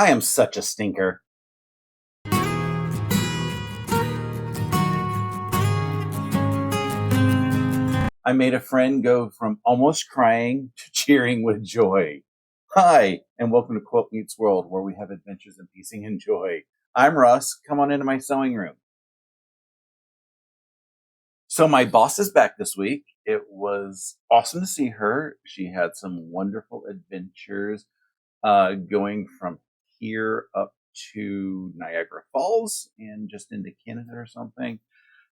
I am such a stinker. I made a friend go from almost crying to cheering with joy. Hi, and welcome to Quilt Meets World, where we have adventures in piecing and joy. I'm Russ. Come on into my sewing room. So my boss is back this week. It was awesome to see her. She had some wonderful adventures going from here up to Niagara Falls and just into Canada or something.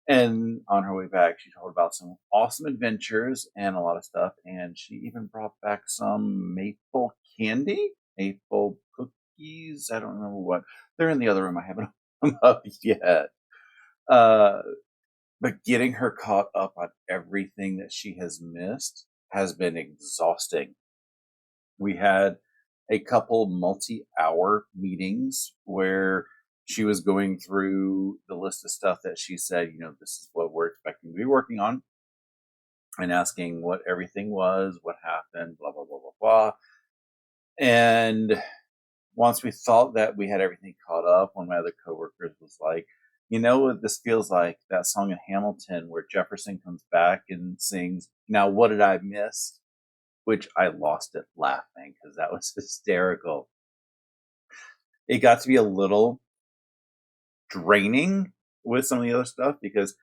And on her way back, she told about some awesome adventures and a lot of stuff. And she even brought back some maple candy, maple cookies. I don't remember what. They're in the other room. I haven't opened them up yet. But getting her caught up on everything that she has missed has been exhausting. We had a couple multi-hour meetings where she was going through the list of stuff that she said, this is what we're expecting to be working on, and asking what everything was, what happened, blah, blah, blah, blah, blah. And once we thought that we had everything caught up, one of my other coworkers was like, you know what this feels like? That song in Hamilton where Jefferson comes back and sings, "Now what did I miss?" Which I lost it laughing because that was hysterical. It got to be a little draining with some of the other stuff because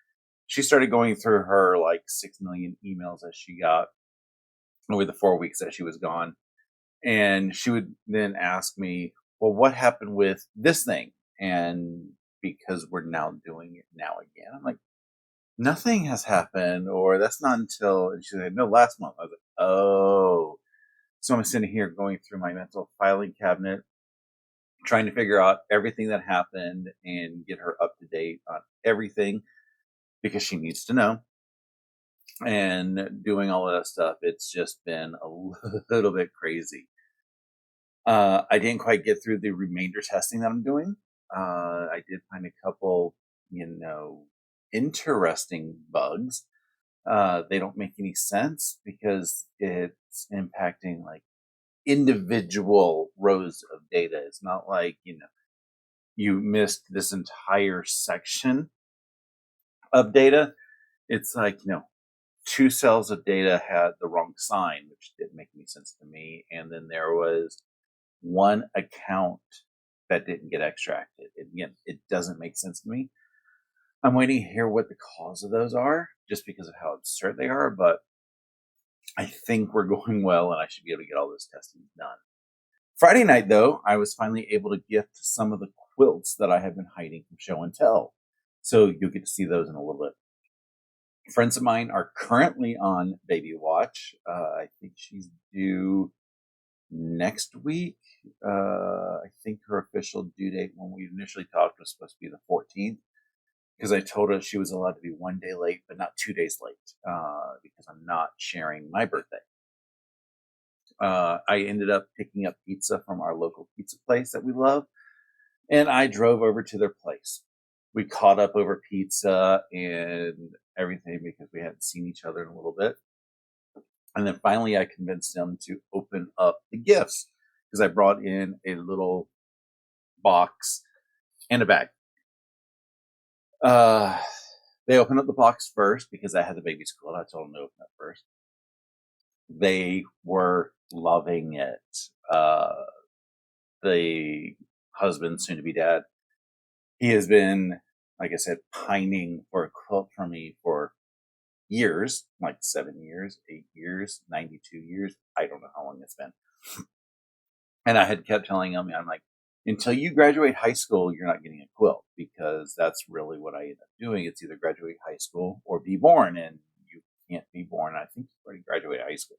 she started going through her like 6 million emails that she got over the 4 weeks that she was gone. And she would then ask me, well, what happened with this thing? And because we're now doing it now again, I'm like, nothing has happened, or that's not until, and she said, no, last month. I was like, oh. So I'm sitting here going through my mental filing cabinet, trying to figure out everything that happened and get her up to date on everything because she needs to know. And doing all of that stuff, it's just been a little bit crazy. I didn't quite get through the remainder testing that I'm doing. I did find a couple, interesting bugs. They don't make any sense because it's impacting like individual rows of data. It's not like, you missed this entire section of data. It's like, 2 cells of data had the wrong sign, which didn't make any sense to me. And then there was one account that didn't get extracted. Again, it doesn't make sense to me. I'm waiting to hear what the cause of those are, just because of how absurd they are, but I think we're going well, and I should be able to get all this testing done. Friday night, though, I was finally able to gift some of the quilts that I have been hiding from show and tell. So you'll get to see those in a little bit. Friends of mine are currently on baby watch. I think she's due next week. I think her official due date when we initially talked was supposed to be the 14th, because I told her she was allowed to be 1 day late, but not 2 days late, because I'm not sharing my birthday. I ended up picking up pizza from our local pizza place that we love, and I drove over to their place. We caught up over pizza and everything because we hadn't seen each other in a little bit. And then finally I convinced them to open up the gifts because I brought in a little box and a bag. They opened up the box first because I had the baby's quilt. I told them to open it first. They were loving it. The husband, soon to be dad, he has been, like I said, pining for a quilt from me for years, like 7 years, 8 years, 92 years. I don't know how long it's been. And I had kept telling him, I'm like, until you graduate high school, you're not getting a quilt, because that's really what I end up doing. It's either graduate high school or be born, and you can't be born. I think you already graduated high school.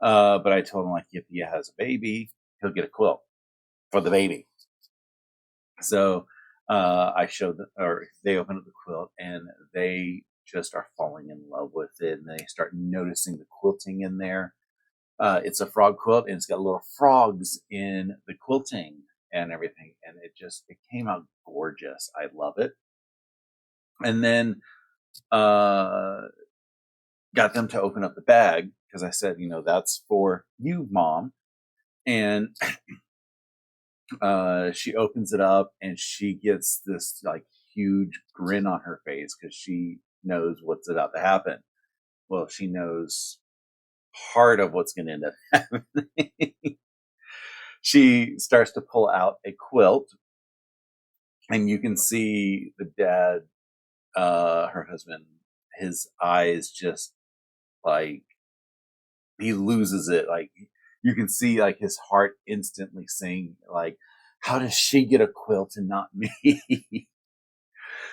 But I told him, like, if he has a baby, he'll get a quilt for the baby. So I showed them, or they opened up the quilt, and they just are falling in love with it, and they start noticing the quilting in there. It's a frog quilt, and it's got little frogs in the quilting and everything, and it came out gorgeous. I love it. And then got them to open up the bag because I said, that's for you, Mom. And She opens it up and she gets this like huge grin on her face because she knows what's about to happen. Well, she knows part of what's going to end up happening. She starts to pull out a quilt, and you can see the dad, her husband, his eyes just like he loses it. Like you can see like his heart instantly sing like, how does she get a quilt and not me?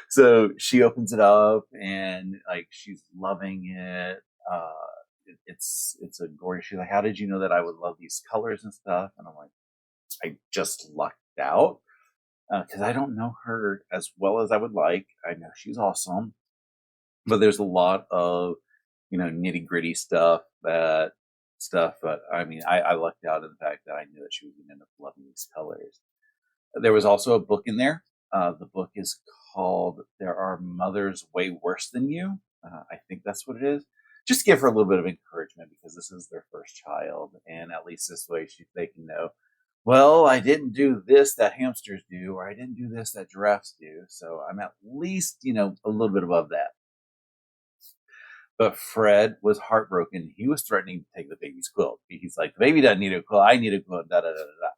So she opens it up and like she's loving it. It's a gorgeous. She's like, how did you know that I would love these colors and stuff? And I'm like, I just lucked out because I don't know her as well as I would like. I know she's awesome, but there's a lot of nitty gritty stuff. But I mean, I lucked out in the fact that I knew that she was going to end up loving these colors. There was also a book in there. The book is called "There Are Mothers Way Worse Than You." I think that's what it is. Just give her a little bit of encouragement because this is their first child, and at least this way they can know. Well, I didn't do this that hamsters do, or I didn't do this that giraffes do, so I'm at least a little bit above that. But Fred was heartbroken. He was threatening to take the baby's quilt. He's like, the baby doesn't need a quilt. I need a quilt. Da da da da da.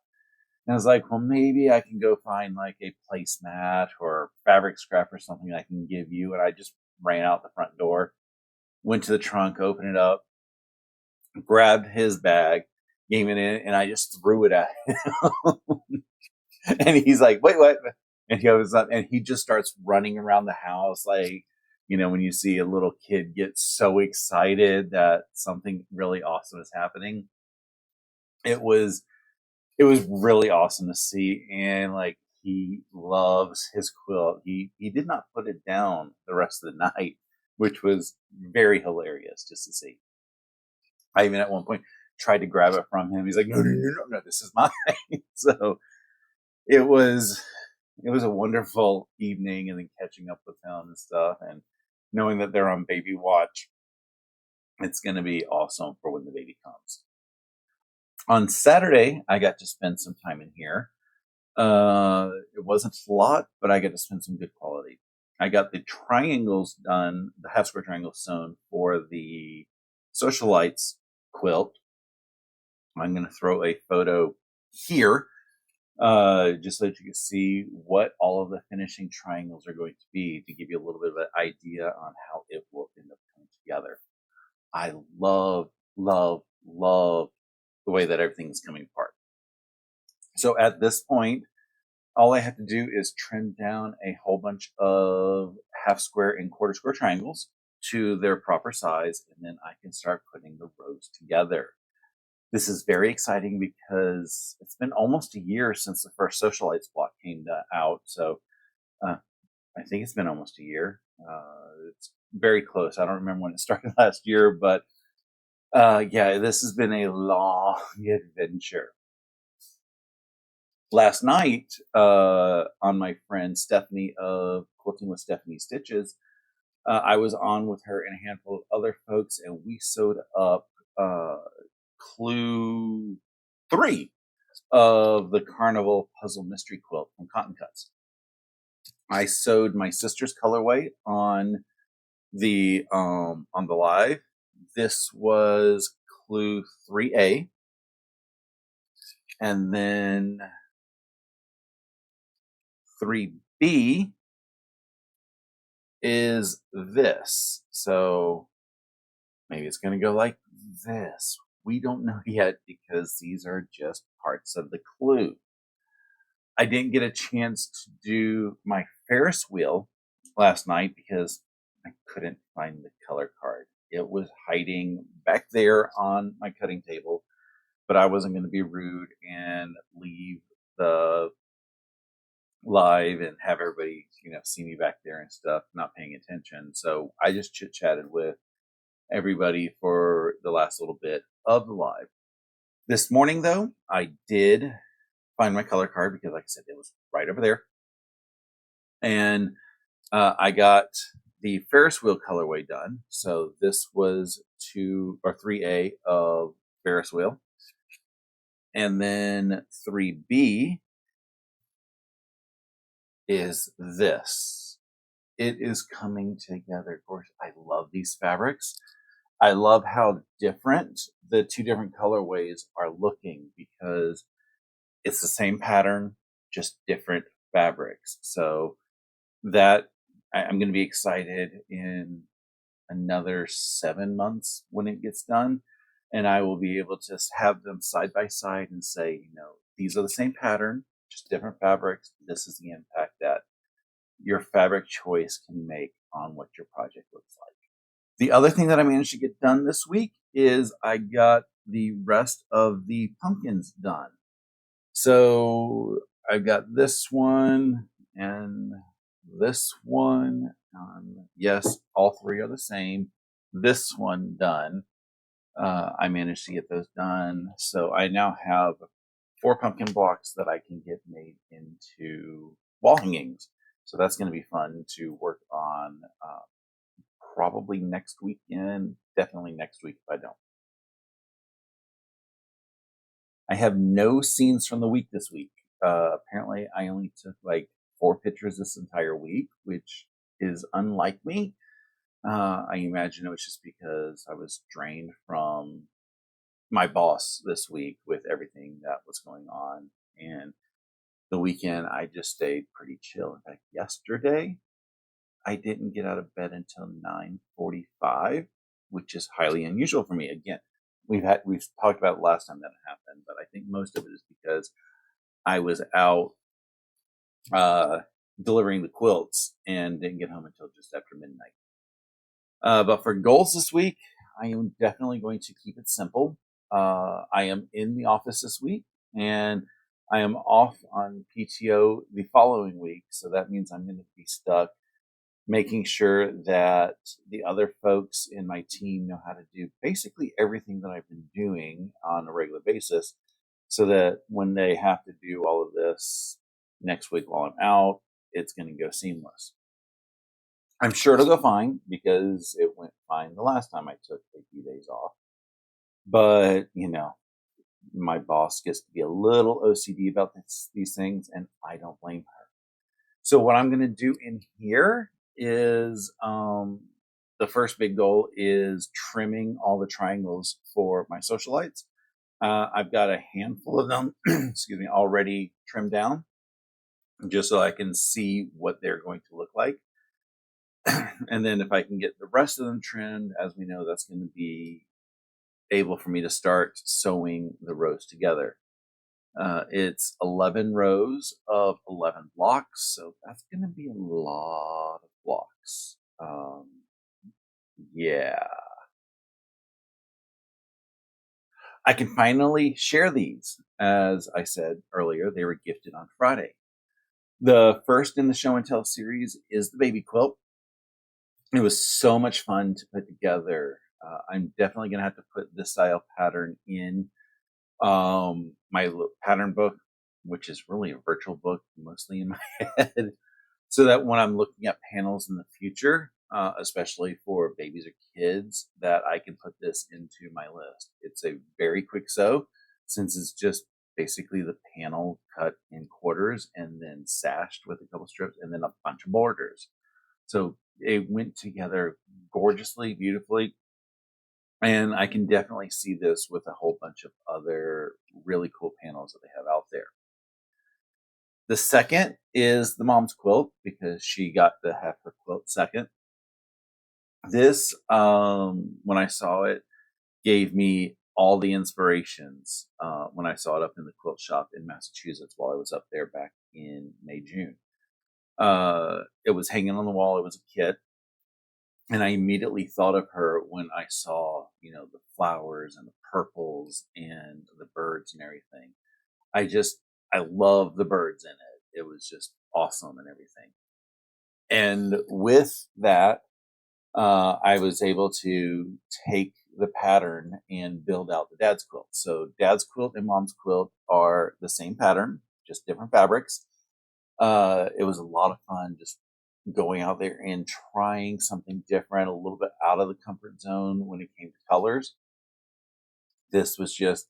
And I was like, well, maybe I can go find like a placemat or fabric scrap or something I can give you. And I just ran out the front door, went to the trunk, opened it up, grabbed his bag, gave it in, and I just threw it at him. And he's like, wait, what? And he goes up and he just starts running around the house like, when you see a little kid get so excited that something really awesome is happening. It was really awesome to see, and like he loves his quilt. He did not put it down the rest of the night, which was very hilarious just to see. I even at one point tried to grab it from him. He's like, no, this is mine. So it was a wonderful evening, and then catching up with him and stuff, and knowing that they're on baby watch. It's going to be awesome for when the baby comes. On Saturday, I got to spend some time in here. It wasn't a lot, but I got to spend some good quality. I got the triangles done, the half square triangles sewn for the Sewcialites quilt. I'm going to throw a photo here, just so that you can see what all of the finishing triangles are going to be, to give you a little bit of an idea on how it will end up coming together. I love, love, love the way that everything is coming apart. So at this point, all I have to do is trim down a whole bunch of half square and quarter square triangles to their proper size, and then I can start putting the rows together. This is very exciting because it's been almost a year since the first Sewcialites block came out. So I think it's been almost a year. It's very close. I don't remember when it started last year, but yeah, this has been a long adventure. Last night, on my friend Stephanie of Quilting with Stephanie Stitches, I was on with her and a handful of other folks, and we sewed up clue 3 of the Carnival Puzzle Mystery Quilt from Cotton Cuts. I sewed my sister's colorway on the live. This was clue 3A, and then 3B is this. So maybe it's going to go like this. We don't know yet because these are just parts of the clue. I didn't get a chance to do my Ferris wheel last night because I couldn't find the color card. It was hiding back there on my cutting table, but I wasn't going to be rude and leave the live and have everybody, see me back there and stuff, not paying attention. So I just chit chatted with everybody for the last little bit of the live. This morning, though, I did find my color card because, like I said, it was right over there. And I got the Ferris wheel colorway done. So this was 3A of Ferris wheel. And then 3B is this. It is coming together. Of course, I love these fabrics. I love how different the two different colorways are looking because it's the same pattern, just different fabrics. So that I'm going to be excited in another 7 months when it gets done. And I will be able to have them side by side and say, these are the same pattern, just different fabrics. This is the impact that your fabric choice can make on what your project looks like. The other thing that I managed to get done this week is I got the rest of the pumpkins done. So I've got this one and this one. Yes, all three are the same. This one done. I managed to get those done. So I now have 4 pumpkin blocks that I can get made into wall hangings. So that's going to be fun to work on probably next weekend, definitely next week if I don't. I have no scenes from the week this week. Apparently, I only took like 4 pictures this entire week, which is unlike me. I imagine it was just because I was drained from my boss this week with everything that was going on. And the weekend, I just stayed pretty chill. In fact, yesterday, I didn't get out of bed until 9:45, which is highly unusual for me. Again, we've talked about it last time that it happened, but I think most of it is because I was out delivering the quilts and didn't get home until just after midnight. But for goals this week, I am definitely going to keep it simple. I am in the office this week, and I am off on PTO the following week. So that means I'm going to be stuck making sure that the other folks in my team know how to do basically everything that I've been doing on a regular basis, so that when they have to do all of this next week while I'm out, it's going to go seamless. I'm sure it'll go fine because it went fine the last time I took a few days off. But, my boss gets to be a little OCD about these things, and I don't blame her. So what I'm going to do in here is the first big goal is trimming all the triangles for my Sewcialites. I've got a handful of them, excuse me, already trimmed down just so I can see what they're going to look like. And then if I can get the rest of them trimmed, as we know, that's going to be able for me to start sewing the rows together. It's 11 rows of 11 blocks, so that's going to be a lot of blocks. Yeah. I can finally share these. As I said earlier, they were gifted on Friday. The first in the show and tell series is the baby quilt. It was so much fun to put together. I'm definitely going to have to put this style pattern in my pattern book, which is really a virtual book, mostly in my head, so that when I'm looking at panels in the future, especially for babies or kids, that I can put this into my list. It's a very quick sew, since it's just basically the panel cut in quarters and then sashed with a couple strips and then a bunch of borders. So it went together gorgeously, beautifully. And I can definitely see this with a whole bunch of other really cool panels that they have out there. The second is the mom's quilt, because she got to have her quilt second. This, when I saw it, gave me all the inspirations when I saw it up in the quilt shop in Massachusetts while I was up there back in May, June. It was hanging on the wall. It was a kit. And I immediately thought of her when I saw, the flowers and the purples and the birds and everything. I love the birds in it. It was just awesome and everything. And with that, I was able to take the pattern and build out the dad's quilt. So dad's quilt and mom's quilt are the same pattern, just different fabrics. It was a lot of fun just going out there and trying something different, a little bit out of the comfort zone when it came to colors. This was just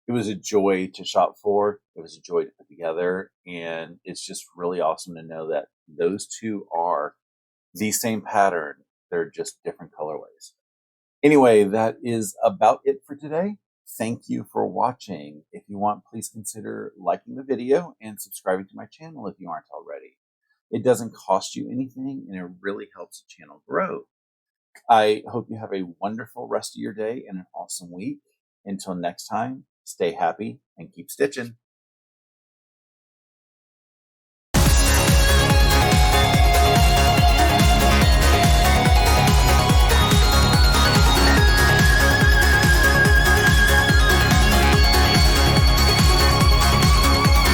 it was a joy to shop for. It was a joy to put together. And it's just really awesome to know that those two are the same pattern. They're just different colorways. Anyway, that is about it for today. Thank you for watching. If you want, please consider liking the video and subscribing to my channel if you aren't already. It doesn't cost you anything and it really helps the channel grow. I hope you have a wonderful rest of your day and an awesome week. Until next time, stay happy and keep stitching.